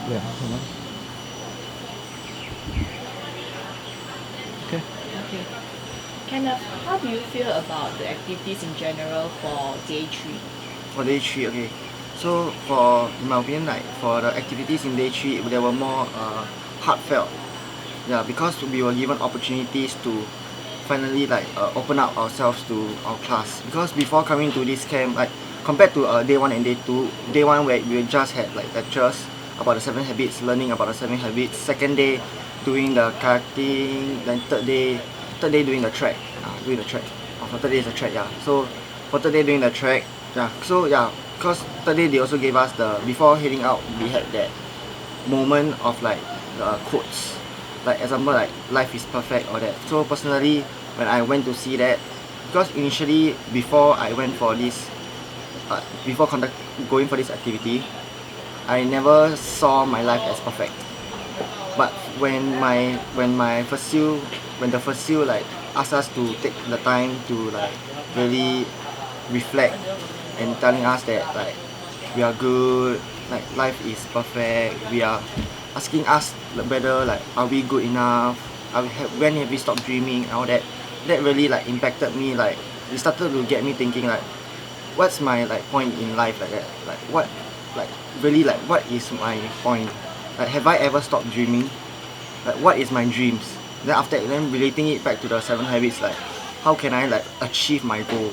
Yeah, hold on. Okay. Okay. Kenneth, how do you feel about the activities in general for day 3? For day 3, okay. So for in my opinion, like for the activities in day 3, they were more heartfelt. Yeah, because we were given opportunities to finally like open up ourselves to our class. Because before coming to this camp, like compared to day 1 and day 2, day 1 where we just had like lectures about the 7 habits, learning about the 7 habits. Second day doing the kayaking, then third day doing the track, doing the track. For third day is the track, yeah. So for third day doing the track, yeah. So yeah, because third day they also gave us the before heading out, we had that moment of like quotes, like example like life is perfect or that. So personally, when I went to see that, because initially before I went for this before going for this activity, I never saw my life as perfect. But when the facil like asked us to take the time to like really reflect and telling us that like we are good, like life is perfect, we are asking us whether like are we good enough, when have we stopped dreaming and all that. That really like impacted me, like it started to get me thinking like what's my like point in life, like that, like what, like really like what is my point, like have I ever stopped dreaming, like what is my dreams. Then after that, then relating it back to the 7 habits, like how can I like achieve my goal.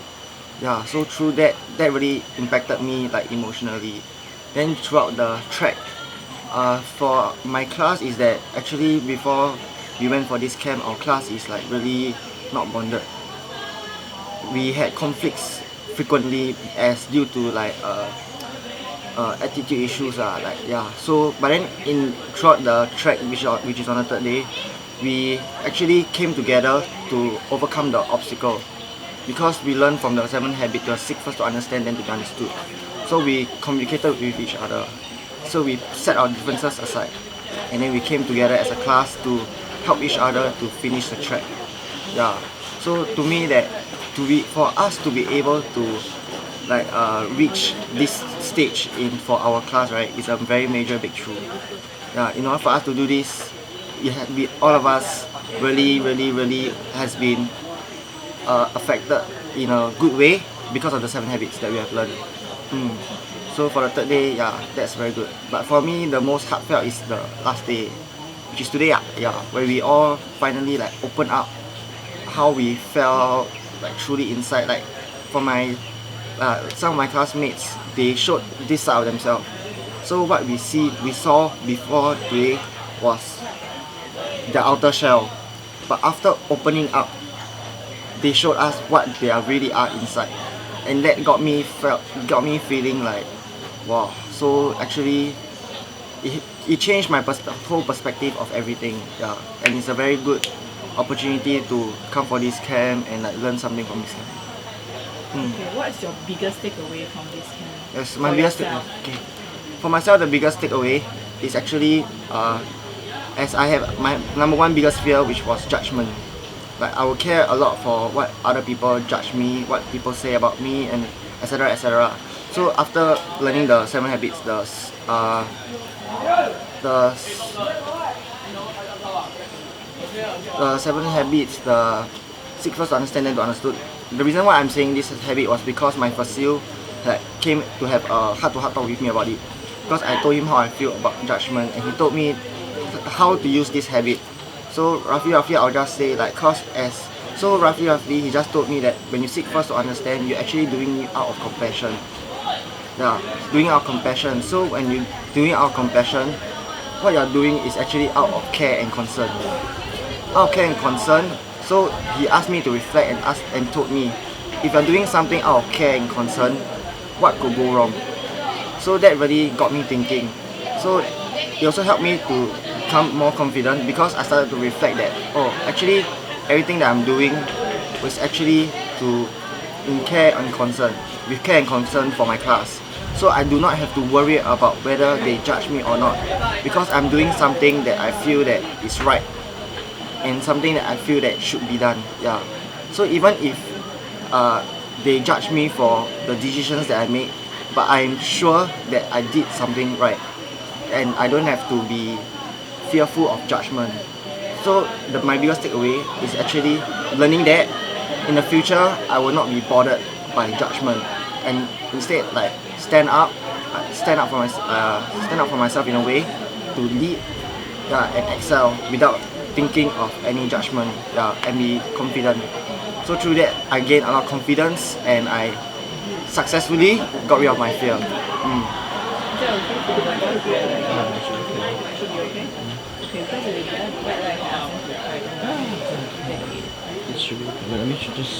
Yeah, so through that, that really impacted me like emotionally. Then throughout the track, for my class is that actually before we went for this camp, our class is like really not bonded. We had conflicts frequently as due to like attitude issues, like yeah. So but then in throughout the track, which is on the third day, we actually came together to overcome the obstacle, because we learned from the 7 habits to seek first to understand, then to be understood. So we communicated with each other. So we set our differences aside, and then we came together as a class to help each other to finish the track. Yeah. So to me that for us to be able to like reach this stage in for our class, right, is a very major breakthrough. Yeah. In order for us to do this, all of us really has been affected in a good way because of the 7 habits that we have learned. Mm. So for the third day, yeah, that's very good. But for me, the most heartfelt is the last day, which is today, yeah, where we all finally like open up how we felt like truly inside. Like for my some of my classmates, they showed this side of themselves. So what we saw before today was the outer shell, but after opening up, they showed us what they are really are inside, and that got me feeling like wow. So actually it changed my whole perspective of everything, yeah. And it's a very good opportunity to come for this camp and like learn something from this camp. Okay, what is your biggest takeaway from this camp? Yes, my For biggest yourself? okay. For myself, the biggest takeaway is actually as I have my number one biggest fear, which was judgment. Like I will care a lot for what other people judge me, what people say about me, and etc. etc. So after learning the 7 habits, the the 7 habits, the seek first to understand then to understood. The reason why I'm saying this habit was because my facil like came to have a heart-to-heart talk with me about it. Because I told him how I feel about judgment, and he told me how to use this habit. So roughly I'll just say like cause as so roughly he just told me that when you seek first to understand, you're actually doing it out of compassion. Yeah, doing out of compassion. So when you doing out of compassion, what you're doing is actually out of care and concern. Out of care and concern. So he asked me to reflect and told me, if you're doing something out of care and concern, what could go wrong? So that really got me thinking. So it also helped me to become more confident, because I started to reflect that oh actually everything that I'm doing was actually to in care and concern, with care and concern for my class. So I do not have to worry about whether they judge me or not, because I'm doing something that I feel that is right, and something that I feel that should be done. Yeah. So even if they judge me for the decisions that I made, but I'm sure that I did something right. and I don't have to be fearful of judgment. So my biggest takeaway is actually learning that in the future I will not be bothered by judgment, and instead like stand up for myself in a way to lead, and excel without thinking of any judgment, and be confident. So through that I gained a lot of confidence and I successfully got rid of my fear. Is that okay for the Yeah, should be okay. Should be okay? Okay, because if it's bad, I can ask them to try. It should be okay. Let me just